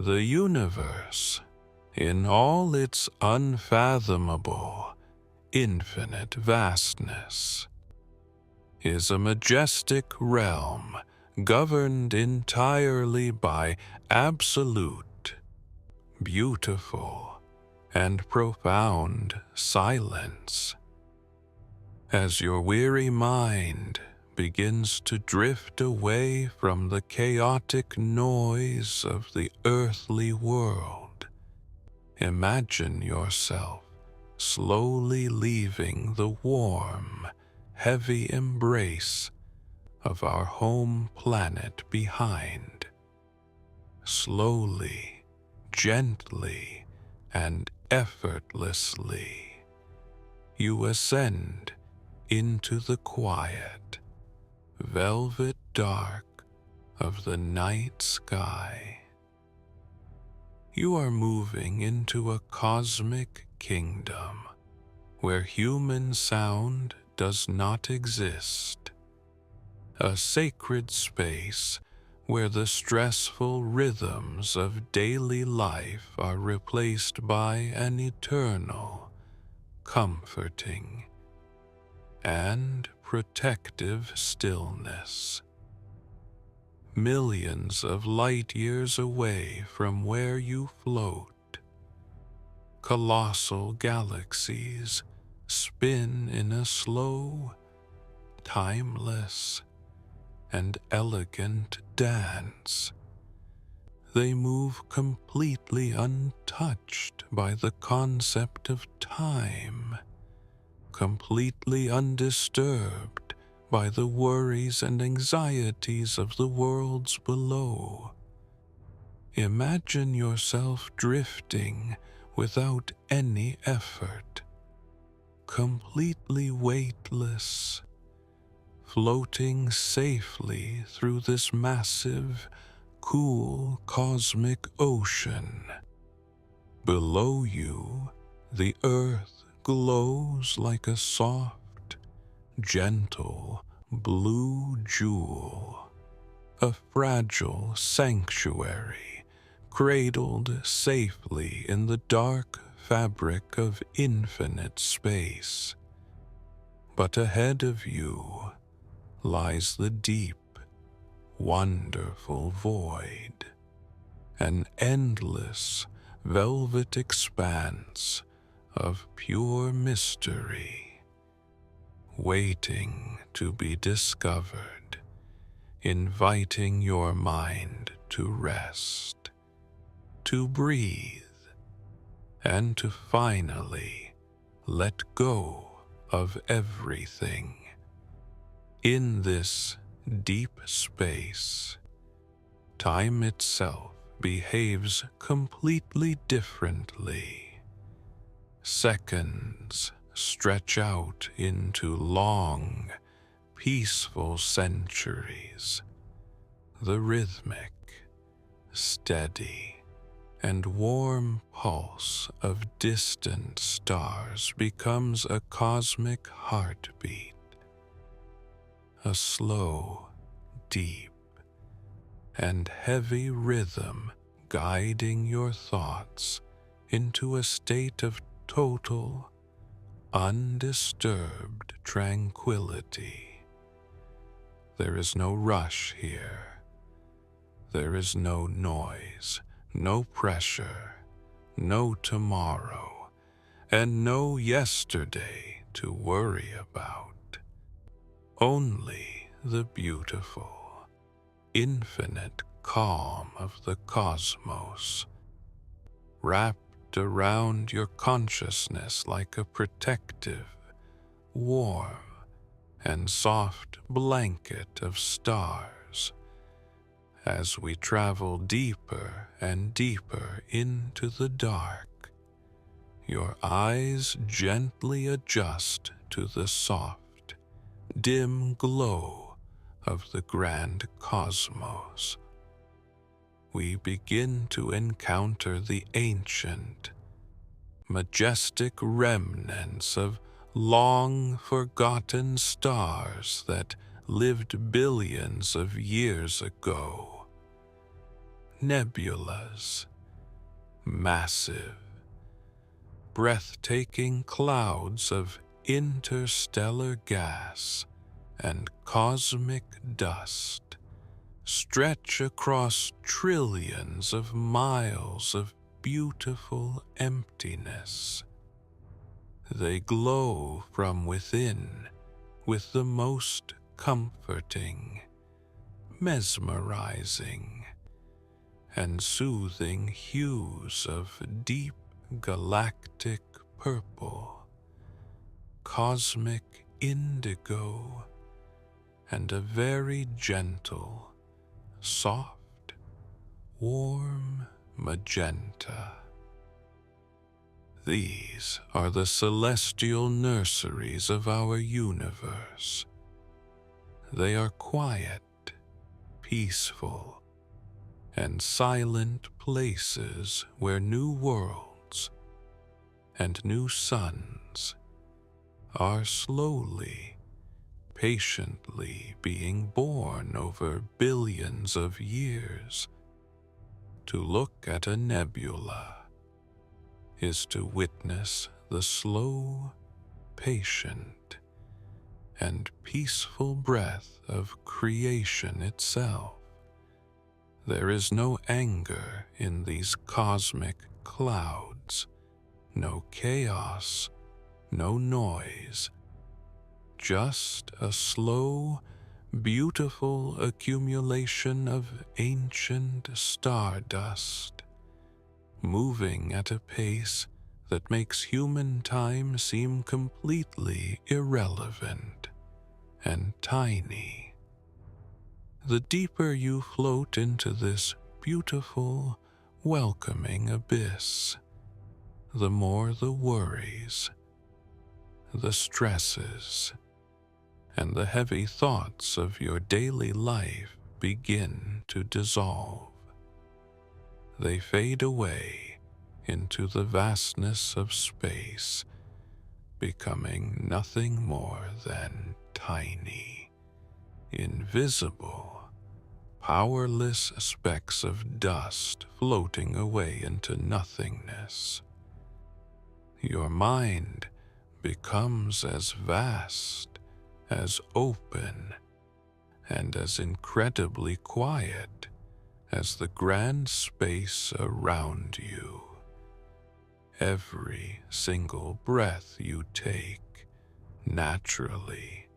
The universe, in all its unfathomable, infinite vastness, is a majestic realm governed entirely by absolute, beautiful, and profound silence. As your weary mind begins to drift away from the chaotic noise of the earthly world, imagine yourself slowly leaving the warm, heavy embrace of our home planet behind. Slowly, gently, and effortlessly, you ascend into the quiet, velvet dark of the night sky. You are moving into a cosmic kingdom where human sound does not exist, a sacred space where the stressful rhythms of daily life are replaced by an eternal, comforting, and protective stillness. Millions of light years away from where you float, colossal galaxies spin in a slow, timeless, and elegant dance. They move completely untouched by the concept of time, completely undisturbed by the worries and anxieties of the worlds below. Imagine yourself drifting without any effort, completely weightless, floating safely through this massive, cool cosmic ocean. Below you, the earth glows like a soft, gentle, blue jewel, a fragile sanctuary cradled safely in the dark fabric of infinite space. But ahead of you lies the deep, wonderful void, an endless, velvet expanse of pure mystery, waiting to be discovered, inviting your mind to rest, to breathe, and to finally let go of everything. In this deep space, time itself behaves completely differently. Seconds stretch out into long, peaceful centuries. The rhythmic, steady, and warm pulse of distant stars becomes a cosmic heartbeat, a slow, deep, and heavy rhythm guiding your thoughts into a state of total, undisturbed tranquility. There is no rush here. There is no noise, no pressure, no tomorrow, and no yesterday to worry about. Only the beautiful, infinite calm of the cosmos, wrapped around your consciousness like a protective, warm, and soft blanket of stars. As we travel deeper and deeper into the dark, your eyes gently adjust to the soft, dim glow of the grand cosmos. We begin to encounter the ancient, majestic remnants of long-forgotten stars that lived billions of years ago. Nebulas, massive, breathtaking clouds of interstellar gas and cosmic dust stretch across trillions of miles of beautiful emptiness. They glow from within with the most comforting, mesmerizing, and soothing hues of deep galactic purple, cosmic indigo, and a very gentle, soft, warm magenta. These are the celestial nurseries of our universe. They are quiet, peaceful, and silent places where new worlds and new suns are slowly, patiently being born over billions of years. To look at a nebula is to witness the slow, patient, and peaceful breath of creation itself. There is no anger in these cosmic clouds, no chaos, no noise, just a slow, beautiful accumulation of ancient stardust, moving at a pace that makes human time seem completely irrelevant and tiny. The deeper you float into this beautiful, welcoming abyss, the more the worries, the stresses, and the heavy thoughts of your daily life begin to dissolve. They fade away into the vastness of space, becoming nothing more than tiny, invisible, powerless specks of dust floating away into nothingness. Your mind becomes as vast, as open, and as incredibly quiet as the grand space around you. Every single breath you take naturally,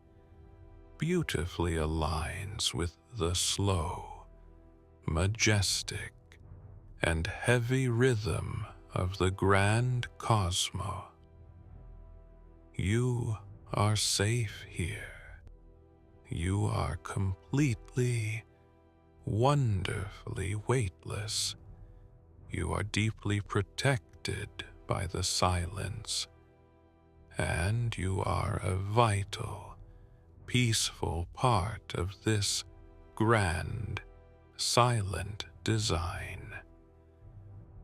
beautifully aligns with the slow, majestic, and heavy rhythm of the grand cosmos. You are safe here. You are completely, wonderfully weightless. You are deeply protected by the silence, and you are a vital, peaceful part of this grand, silent design.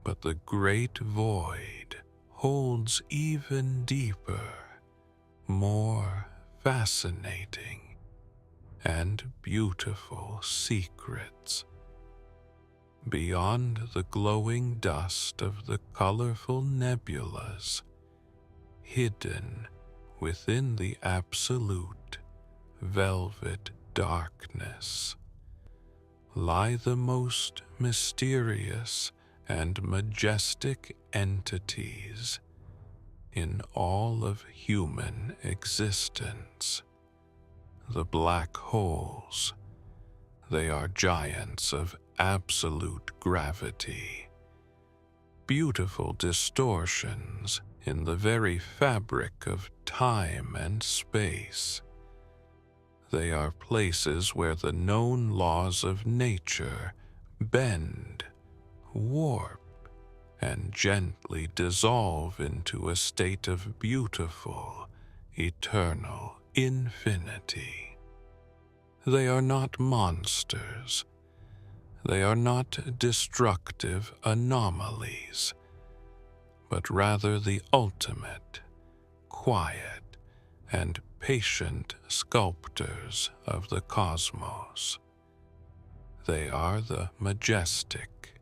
But the great void holds even deeper, more fascinating, and beautiful secrets. Beyond the glowing dust of the colorful nebulas, hidden within the absolute velvet darkness, lie the most mysterious and majestic entities in all of human existence. The black holes. They are giants of absolute gravity, beautiful distortions in the very fabric of time and space. They are places where the known laws of nature bend, warp, and gently dissolve into a state of beautiful, eternal infinity. They are not monsters. They are not destructive anomalies, but rather the ultimate, quiet, and patient sculptors of the cosmos. They are the majestic,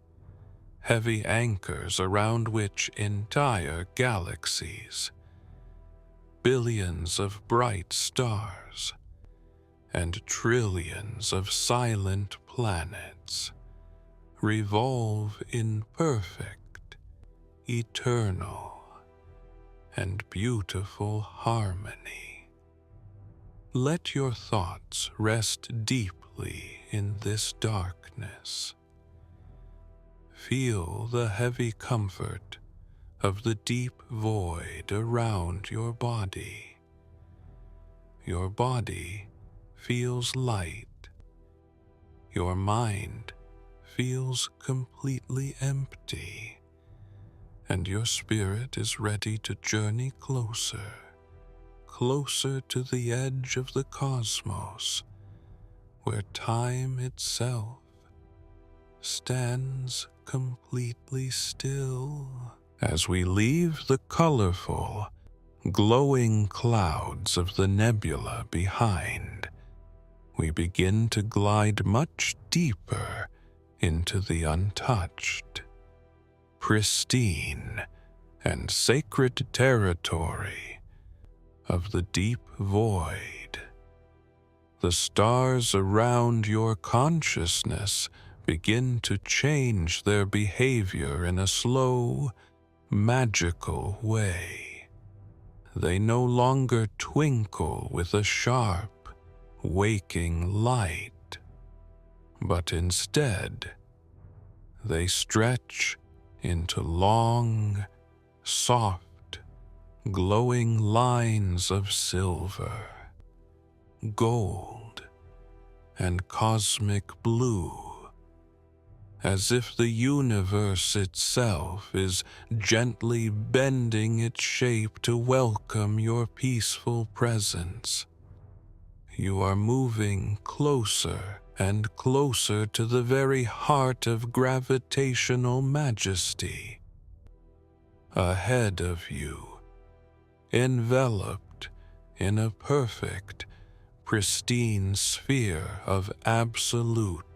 heavy anchors around which entire galaxies, billions of bright stars, and trillions of silent planets revolve in perfect, eternal, and beautiful harmony. Let your thoughts rest deeply in this darkness. Feel the heavy comfort of the deep void around your body. Your body feels light. Your mind feels completely empty, and your spirit is ready to journey closer, closer to the edge of the cosmos, where time itself stands completely still. As we leave the colorful, glowing clouds of the nebula behind, we begin to glide much deeper into the untouched, pristine, and sacred territory of the deep void. The stars around your consciousness begin to change their behavior in a slow, magical way. They no longer twinkle with a sharp, waking light, but instead they stretch into long, soft, glowing lines of silver, gold, and cosmic blue, as if the universe itself is gently bending its shape to welcome your peaceful presence. You are moving closer and closer to the very heart of gravitational majesty. Ahead of you, enveloped in a perfect, pristine sphere of absolute,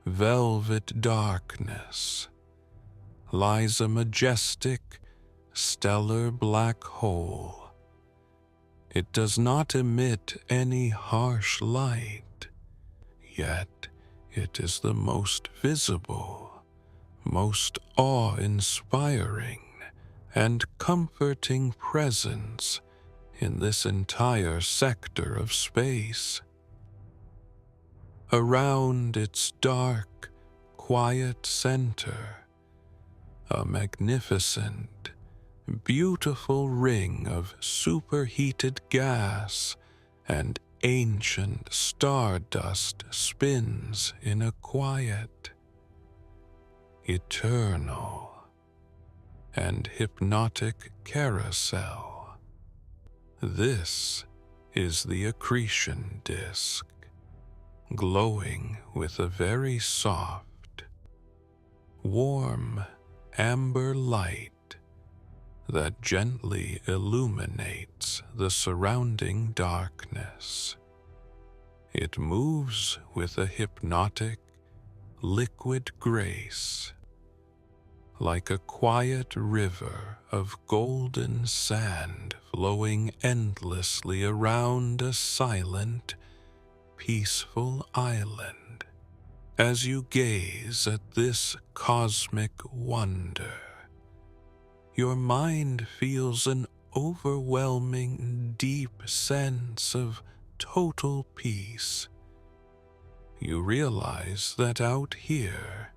velvet darkness, lies a majestic, stellar black hole. It does not emit any harsh light, yet it is the most visible, most awe-inspiring, and comforting presence in this entire sector of space. Around its dark, quiet center, a magnificent, beautiful ring of superheated gas and ancient stardust spins in a quiet, eternal, and hypnotic carousel. This is the accretion disk, glowing with a very soft, warm, amber light that gently illuminates the surrounding darkness. It moves with a hypnotic, liquid grace, like a quiet river of golden sand flowing endlessly around a silent, peaceful island. As you gaze at this cosmic wonder, your mind feels an overwhelming, deep sense of total peace. You realize that out here,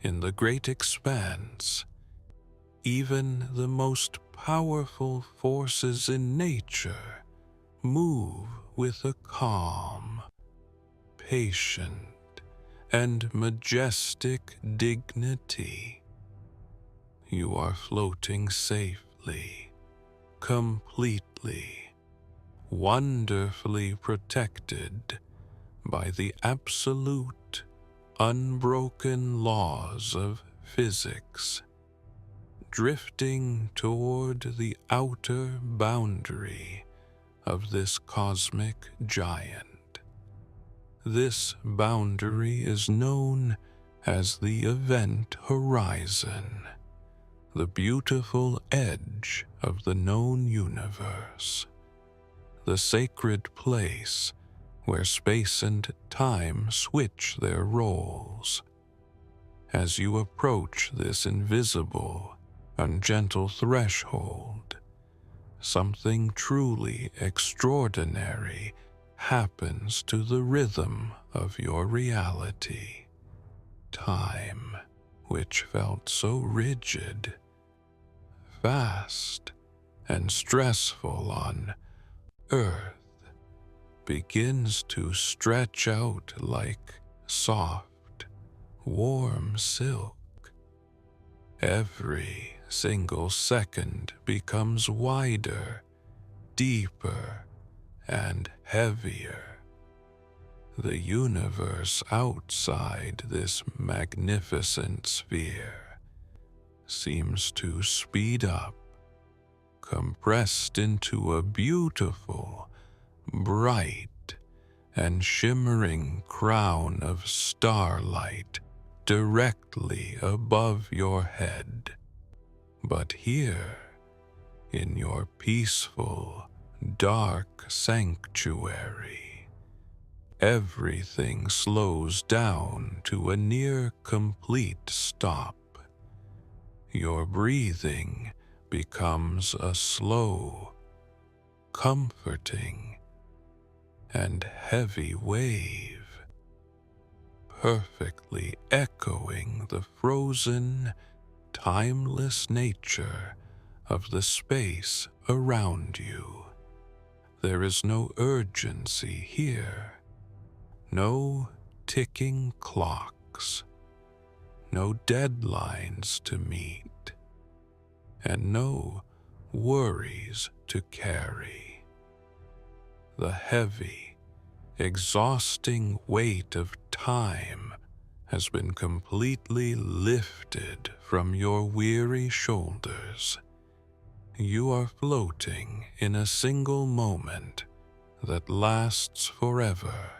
in the great expanse, even the most powerful forces in nature move with a calm, patient, and majestic dignity. You are floating safely, completely, wonderfully protected by the absolute, unbroken laws of physics, drifting toward the outer boundary of this cosmic giant. This boundary is known as the event horizon, the beautiful edge of the known universe, the sacred place where space and time switch their roles. As you approach this invisible, ungentle threshold, something truly extraordinary happens to the rhythm of your reality. Time, which felt so rigid, fast, and stressful on Earth, begins to stretch out like soft, warm silk. Every single second becomes wider, deeper, and heavier. The universe outside this magnificent sphere seems to speed up, compressed into a beautiful, bright, and shimmering crown of starlight directly above your head. But here, in your peaceful, dark sanctuary, everything slows down to a near complete stop. Your breathing becomes a slow, comforting, and heavy wave, perfectly echoing the frozen, timeless nature of the space around you. There is no urgency here, no ticking clocks, no deadlines to meet, and no worries to carry. The heavy, exhausting weight of time has been completely lifted from your weary shoulders. You are floating in a single moment that lasts forever,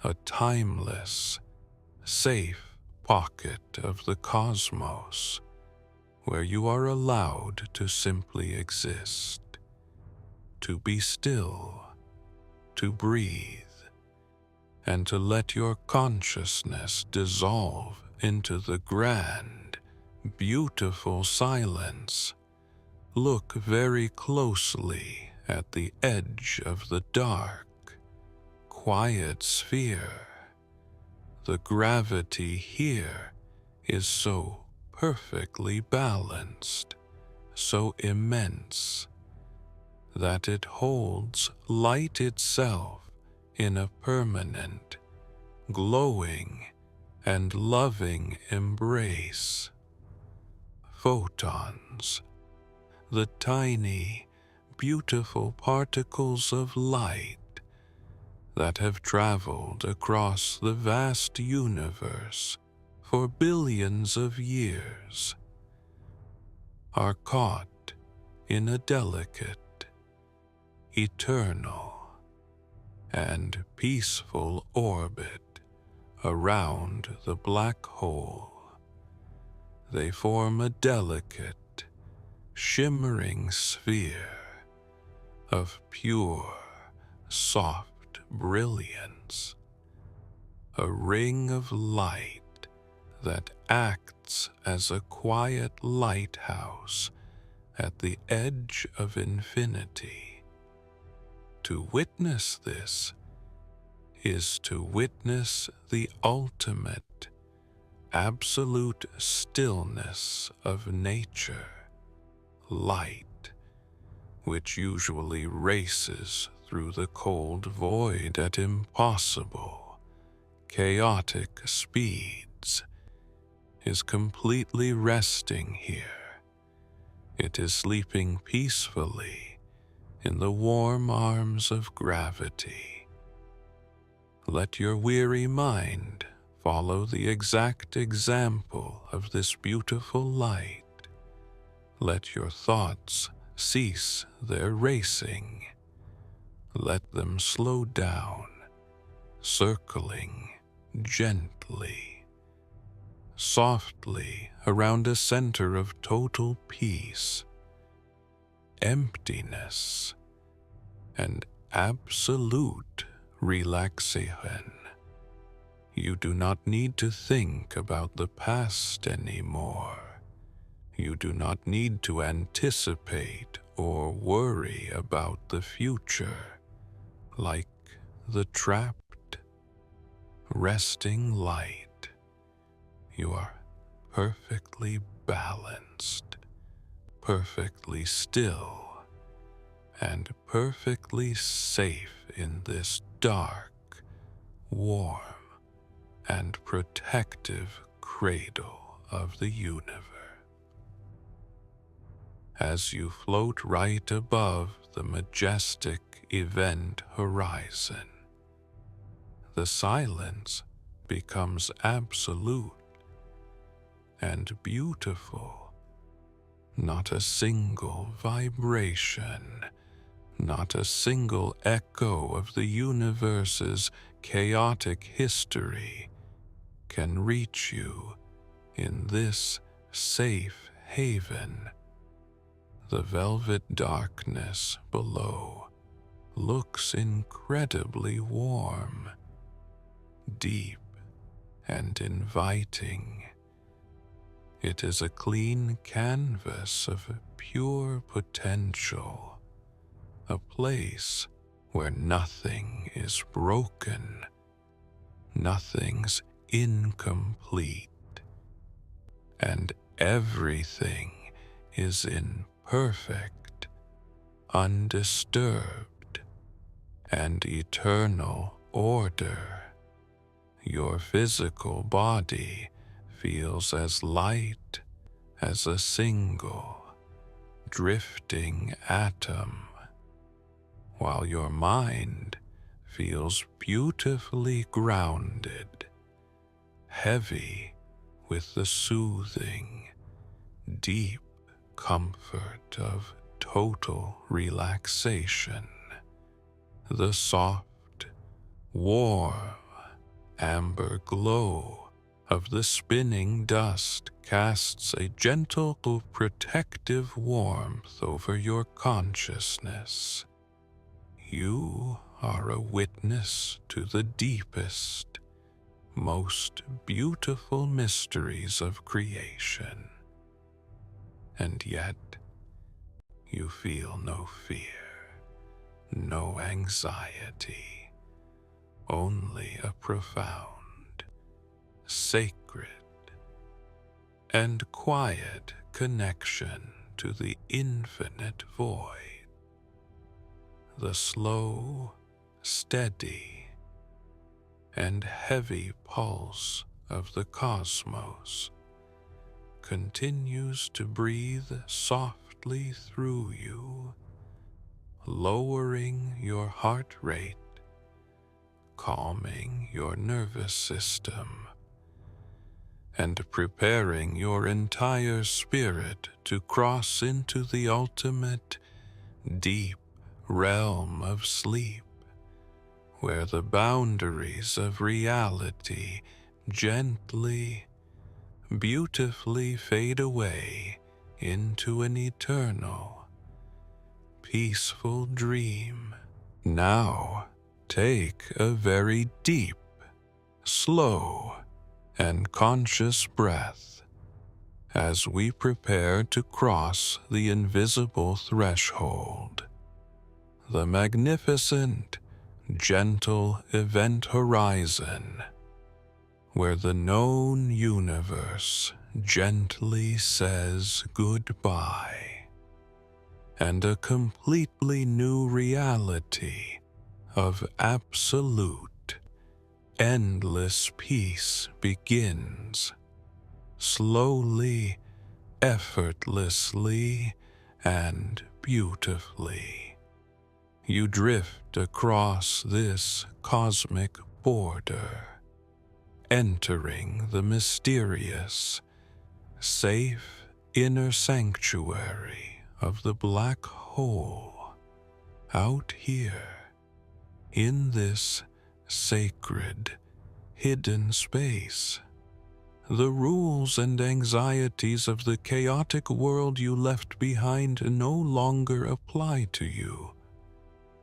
a timeless, safe pocket of the cosmos where you are allowed to simply exist, to be still, to breathe, and to let your consciousness dissolve into the grand, beautiful silence. Look very closely at the edge of the dark, quiet sphere. The gravity here is so perfectly balanced, so immense, that it holds light itself in a permanent, glowing, and loving embrace. Photons, the tiny, beautiful particles of light that have traveled across the vast universe for billions of years, are caught in a delicate, eternal, and peaceful orbit around the black hole. They form a delicate, shimmering sphere of pure, soft brilliance, a ring of light that acts as a quiet lighthouse at the edge of infinity. To witness this is to witness the ultimate, absolute stillness of nature, light, which usually races through the cold void at impossible, chaotic speeds, is completely resting here. It is sleeping peacefully in the warm arms of gravity. Let your weary mind follow the exact example of this beautiful light. Let your thoughts cease their racing. Let them slow down, circling gently softly around a center of total peace, emptiness, and absolute relaxation. You do not need to think about the past anymore. You do not need to anticipate or worry about the future, like the trapped, resting light. You are perfectly balanced, perfectly still, and perfectly safe in this dark, warm, and protective cradle of the universe. As you float right above the majestic event horizon, the silence becomes absolute and beautiful. Not a single vibration, not a single echo of the universe's chaotic history can reach you in this safe haven. The velvet darkness below looks incredibly warm, deep, and inviting. It is a clean canvas of pure potential, a place where nothing is broken, nothing's incomplete, and everything is in perfect, undisturbed, and eternal order. Your physical body feels as light as a single, drifting atom, while your mind feels beautifully grounded, heavy with the soothing, deep comfort of total relaxation. The soft, warm, amber glow of the spinning dust casts a gentle, protective warmth over your consciousness. You are a witness to the deepest, most beautiful mysteries of creation. And yet, you feel no fear, no anxiety, only a profound, sacred, and quiet connection to the infinite void. The slow, steady, and heavy pulse of the cosmos continues to breathe softly through you, lowering your heart rate, calming your nervous system, and preparing your entire spirit to cross into the ultimate, deep realm of sleep, where the boundaries of reality gently, beautifully fade away into an eternal, peaceful dream. Now, take a very deep, slow, and conscious breath as we prepare to cross the invisible threshold. The magnificent, gentle event horizon, where the known universe gently says goodbye, and a completely new reality of absolute, endless peace begins, slowly, effortlessly, and beautifully. You drift across this cosmic border, entering the mysterious, safe inner sanctuary of the black hole. Out here, in this sacred, hidden space, The rules and anxieties of the chaotic world you left behind no longer apply to you.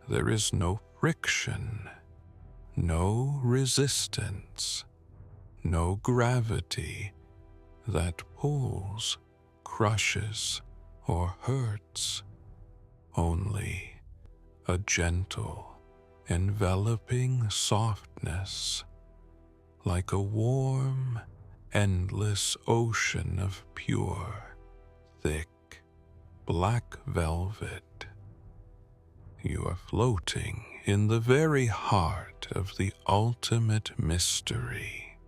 There is no friction, no resistance, no gravity that pulls, crushes, or hurts. Only a gentle, enveloping softness, like a warm, endless ocean of pure, thick, black velvet. You are floating in the very heart of the ultimate mystery,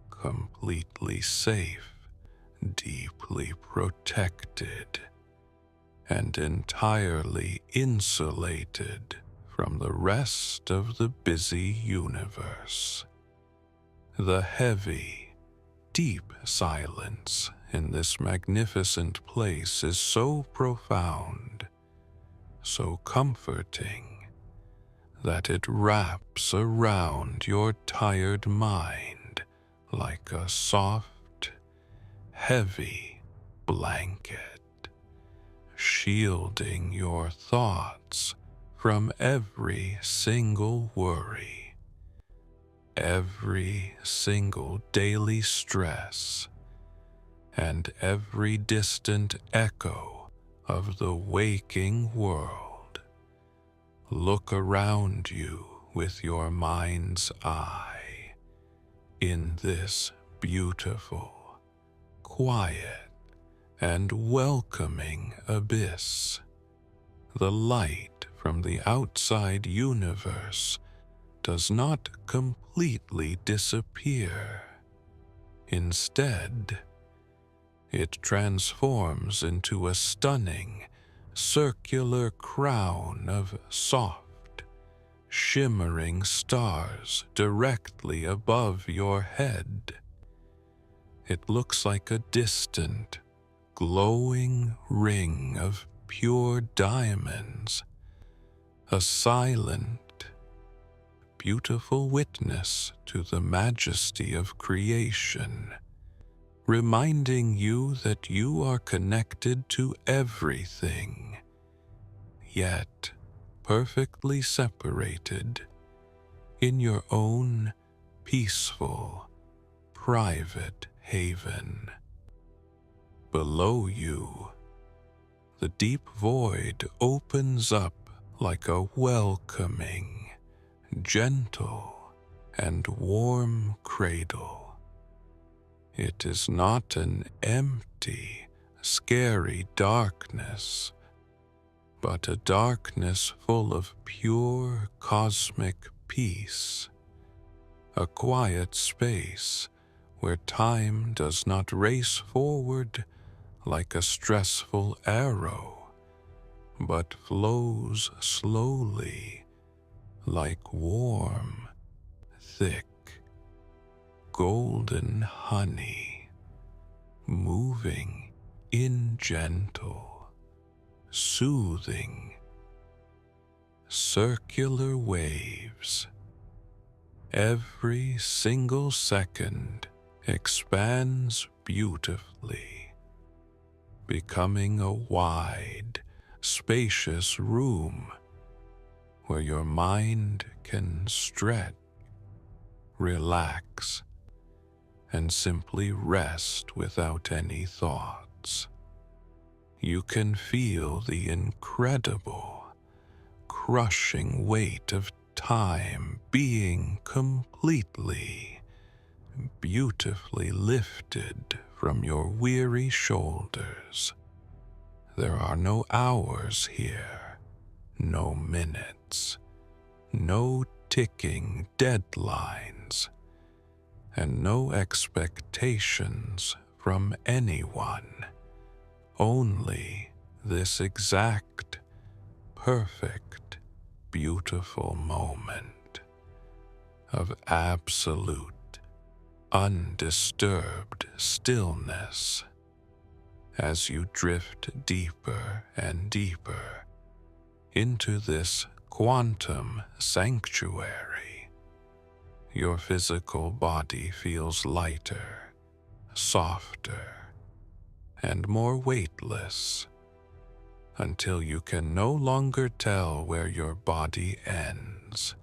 completely safe, deeply protected, and entirely insulated from the rest of the busy universe. The heavy, deep silence in this magnificent place is so profound, so comforting, that it wraps around your tired mind like a soft, heavy blanket, shielding your thoughts from every single worry, every single daily stress, and every distant echo of the waking world. Look around you with your mind's eye in this beautiful, quiet, and welcoming abyss. The light from the outside universe does not completely disappear. Instead, it transforms into a stunning, circular crown of soft, shimmering stars directly above your head. It looks like a distant, glowing ring of pure diamonds, a silent, beautiful witness to the majesty of creation, reminding you that you are connected to everything, yet perfectly separated in your own peaceful, private haven. Below you, the deep void opens up like a welcoming, gentle, and warm cradle. It is not an empty, scary darkness, but a darkness full of pure cosmic peace, a quiet space where time does not race forward like a stressful arrow, but flows slowly like warm, thick, golden honey, moving in gentle, soothing, circular waves. Every single second expands beautifully, becoming a wide, spacious room where your mind can stretch, relax, and simply rest without any thoughts. You can feel the incredible, crushing weight of time being completely, beautifully lifted from your weary shoulders. There are no hours here, no minutes, no ticking deadlines, and no expectations from anyone. Only this exact, perfect, beautiful moment of absolute, undisturbed stillness as you drift deeper and deeper into this quantum sanctuary. Your physical body feels lighter, softer, and more weightless, until you can no longer tell where your body ends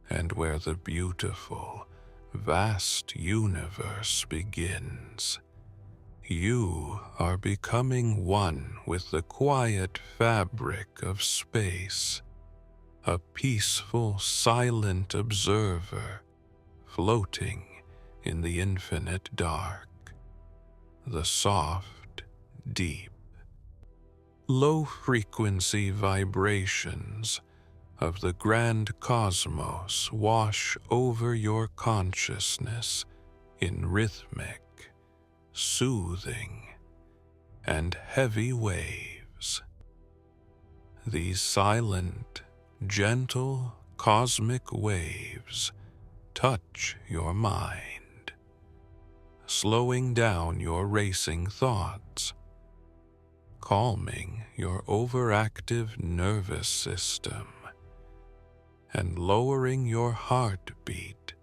and where the beautiful, vast universe begins. You are becoming one with the quiet fabric of space, a peaceful, silent observer floating in the infinite dark, the soft, deep, low-frequency vibrations of the grand cosmos wash over your consciousness in rhythmic, soothing, and heavy waves. These silent, gentle, cosmic waves touch your mind, slowing down your racing thoughts, calming your overactive nervous system, and lowering your heartbeat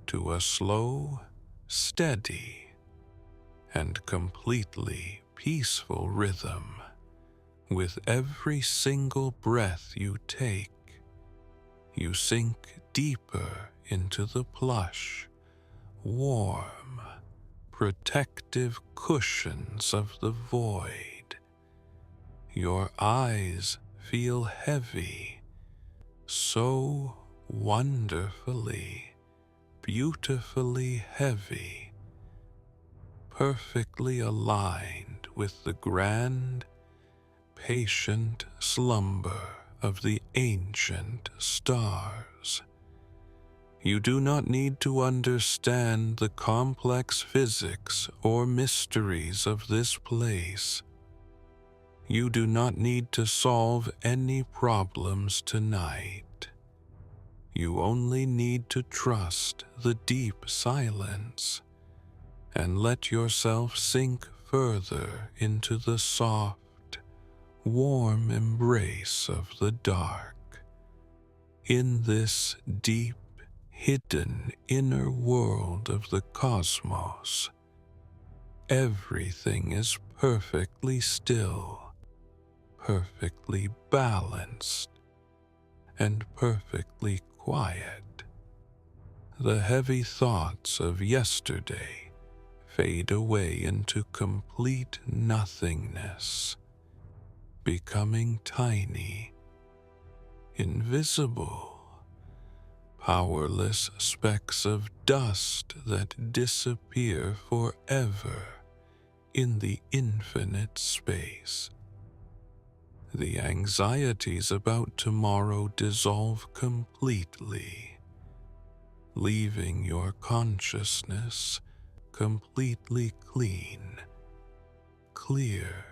to a slow, steady, and completely peaceful rhythm. With every single breath you take, you sink deeper into the plush, warm, protective cushions of the void. Your eyes feel heavy, so wonderfully, beautifully heavy, perfectly aligned with the grand, patient slumber of the ancient stars. You do not need to understand the complex physics or mysteries of this place. You do not need to solve any problems tonight. You only need to trust the deep silence and let yourself sink further into the soft, warm embrace of the dark. In this deep, hidden inner world of the cosmos, everything is perfectly still, perfectly balanced, and perfectly quiet. The heavy thoughts of yesterday fade away into complete nothingness, becoming tiny, invisible, powerless specks of dust that disappear forever in the infinite space. The anxieties about tomorrow dissolve completely, leaving your consciousness completely clean, clear,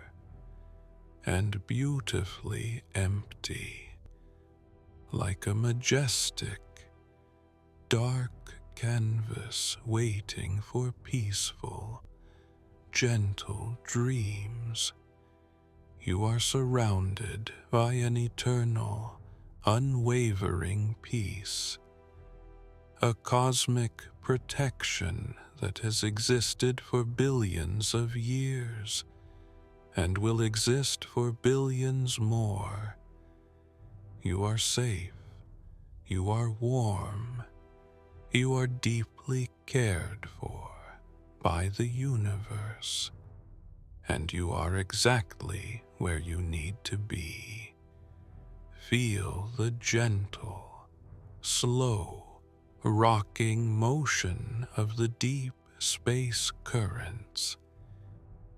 and beautifully empty, like a majestic, dark canvas waiting for peaceful, gentle dreams. You are surrounded by an eternal, unwavering peace, a cosmic protection that has existed for billions of years and will exist for billions more. You are safe, you are warm, you are deeply cared for by the universe, and you are exactly where you need to be. Feel the gentle, slow, rocking motion of the deep space currents,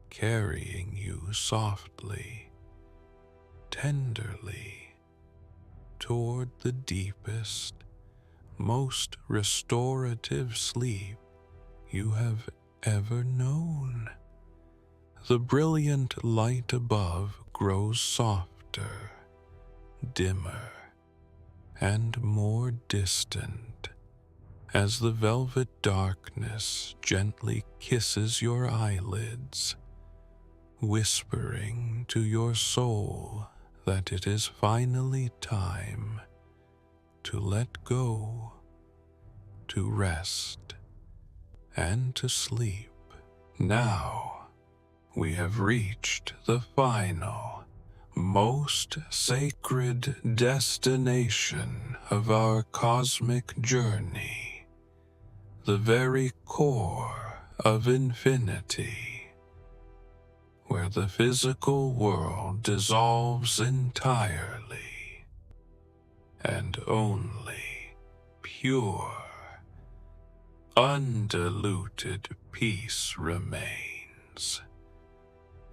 carrying you softly, tenderly, toward the deepest, most restorative sleep you have ever known. The brilliant light above grows softer, dimmer, and more distant as the velvet darkness gently kisses your eyelids, whispering to your soul that it is finally time to let go, to rest, and to sleep. Now we have reached the final, most sacred destination of our cosmic journey, the very core of infinity, where the physical world dissolves entirely, and only pure, undiluted peace remains.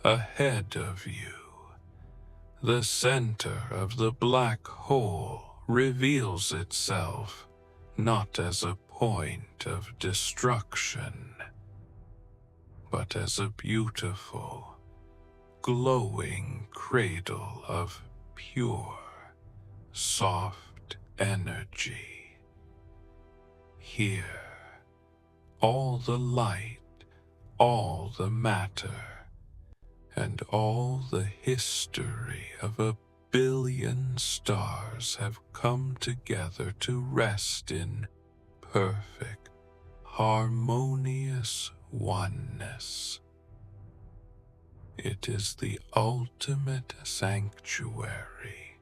Ahead of you, the center of the black hole reveals itself not as a point of destruction, but as a beautiful, glowing cradle of pure, soft energy. Here, all the light, all the matter, and all the history of a billion stars have come together to rest in perfect, harmonious oneness. It is the ultimate sanctuary,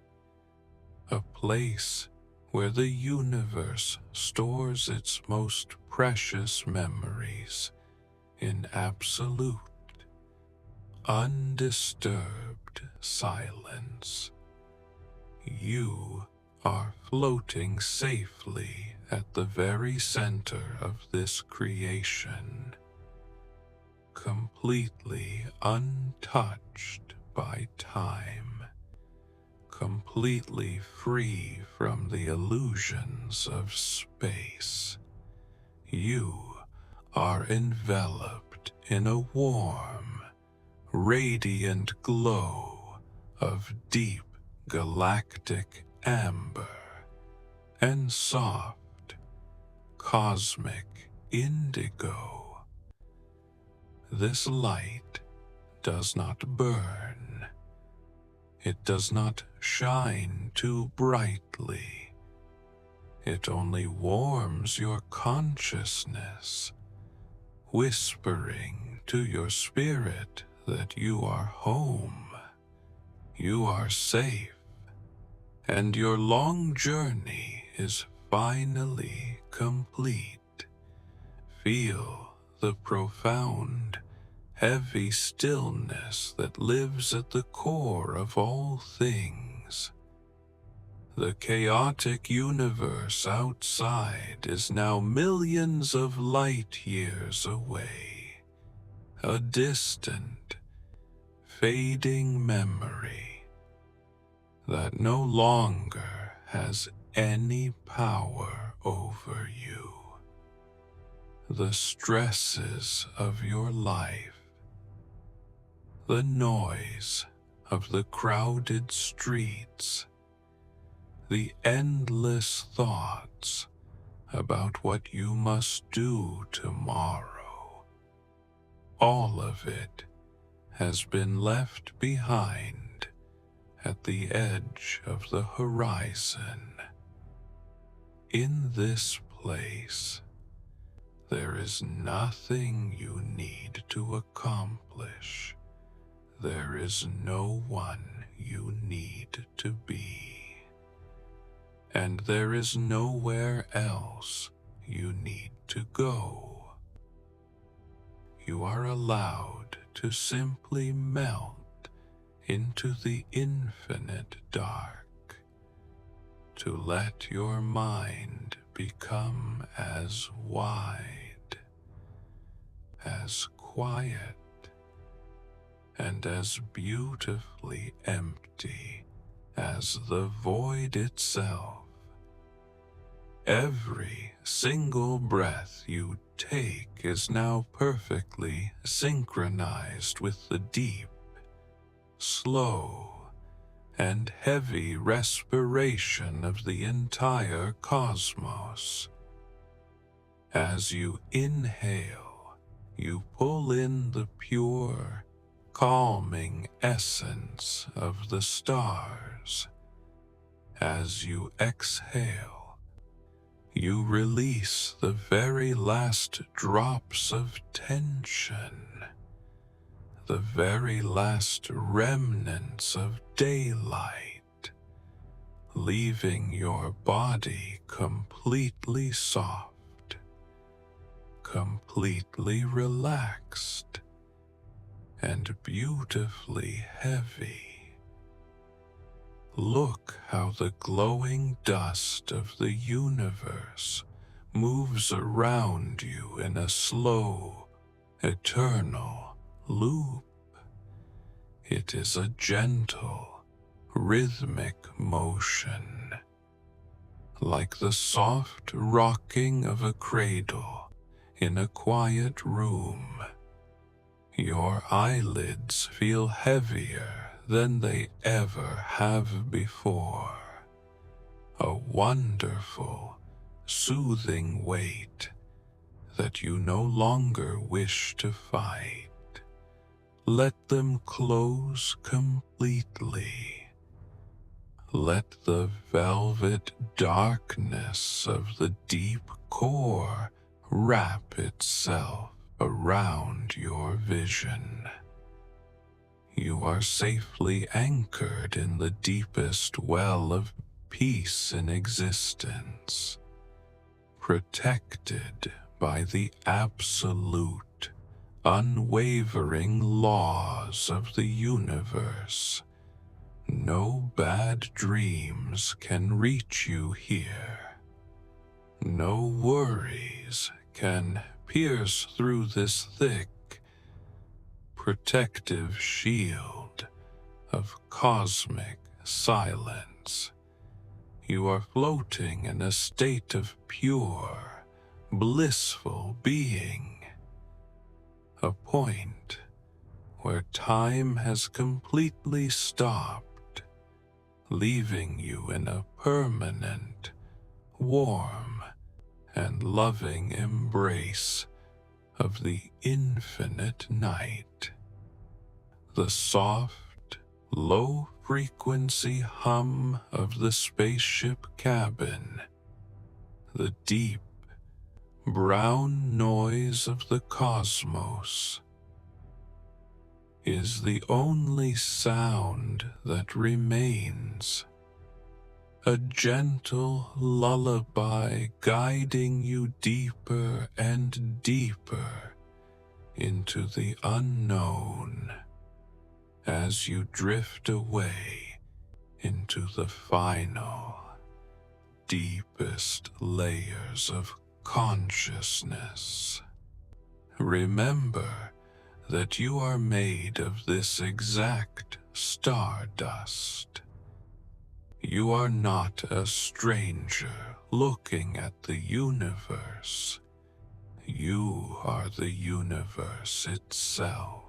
a place where the universe stores its most precious memories in absolute, undisturbed silence. You are floating safely at the very center of this creation, completely untouched by time, completely free from the illusions of space. You are enveloped in a warm, radiant glow of deep galactic amber and soft, cosmic indigo. This light does not burn. It does not shine too brightly. It only warms your consciousness, whispering to your spirit that you are home, you are safe, and your long journey is finally complete. Feel the profound, heavy stillness that lives at the core of all things. The chaotic universe outside is now millions of light years away, a distant, fading memory that no longer has any power over you. The stresses of your life, the noise of the crowded streets, the endless thoughts about what you must do tomorrow, all of it has been left behind at the edge of the horizon. In this place, there is nothing you need to accomplish. There is no one you need to be. And there is nowhere else you need to go. You are allowed to simply melt into the infinite dark, to let your mind become as wide, as quiet, and as beautifully empty as the void itself. Every single breath you take is now perfectly synchronized with the deep, slow, and heavy respiration of the entire cosmos. As you inhale, you pull in the pure, calming essence of the stars. As you exhale, You release the very last drops of tension, the very last remnants of daylight, leaving your body completely soft, completely relaxed, and beautifully heavy. Look how the glowing dust of the universe moves around you in a slow, eternal loop. It is a gentle, rhythmic motion, like the soft rocking of a cradle in a quiet room. Your eyelids feel heavier than they ever have before. A wonderful, soothing weight that you no longer wish to fight. Let them close completely. Let the velvet darkness of the deep core wrap itself around your vision. You are safely anchored in the deepest well of peace in existence, protected by the absolute, unwavering laws of the universe. No bad dreams can reach you here. No worries can pierce through this thick, protective shield of cosmic silence. You are floating in a state of pure, blissful being, a point where time has completely stopped, leaving you in a permanent, warm, and loving embrace of the infinite night. The soft, low-frequency hum of the spaceship cabin, the deep, brown noise of the cosmos, is the only sound that remains. A gentle lullaby guiding you deeper and deeper into the unknown as you drift away into the final, deepest layers of consciousness. Remember that you are made of this exact stardust. You are not a stranger looking at the universe. You are the universe itself,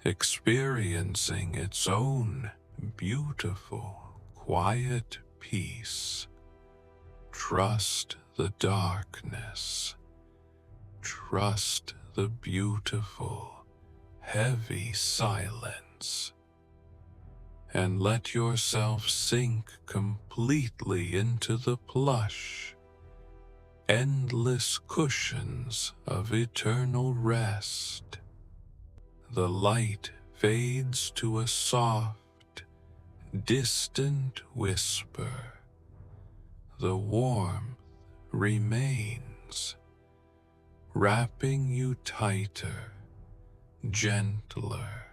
experiencing its own beautiful, quiet peace. Trust the darkness. Trust the beautiful, heavy silence. And let yourself sink completely into the plush, endless cushions of eternal rest. The light fades to a soft, distant whisper. The warmth remains, wrapping you tighter, gentler,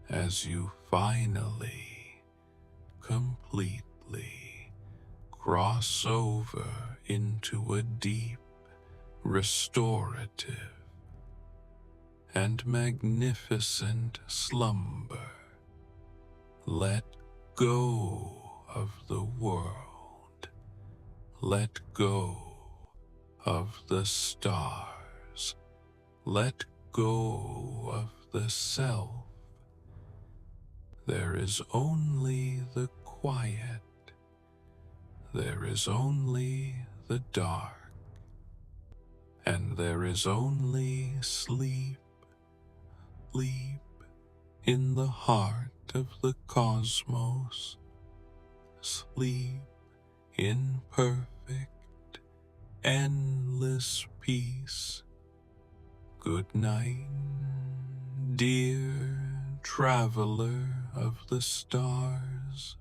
as you finally, completely cross over into a deep, restorative, and magnificent slumber. Let go of the world. Let go of the stars. Let go of the self. There is only the quiet. There is only the dark. And there is only sleep. Sleep in the heart of the cosmos. Sleep in perfect endless peace. Good night, dear traveler of the stars.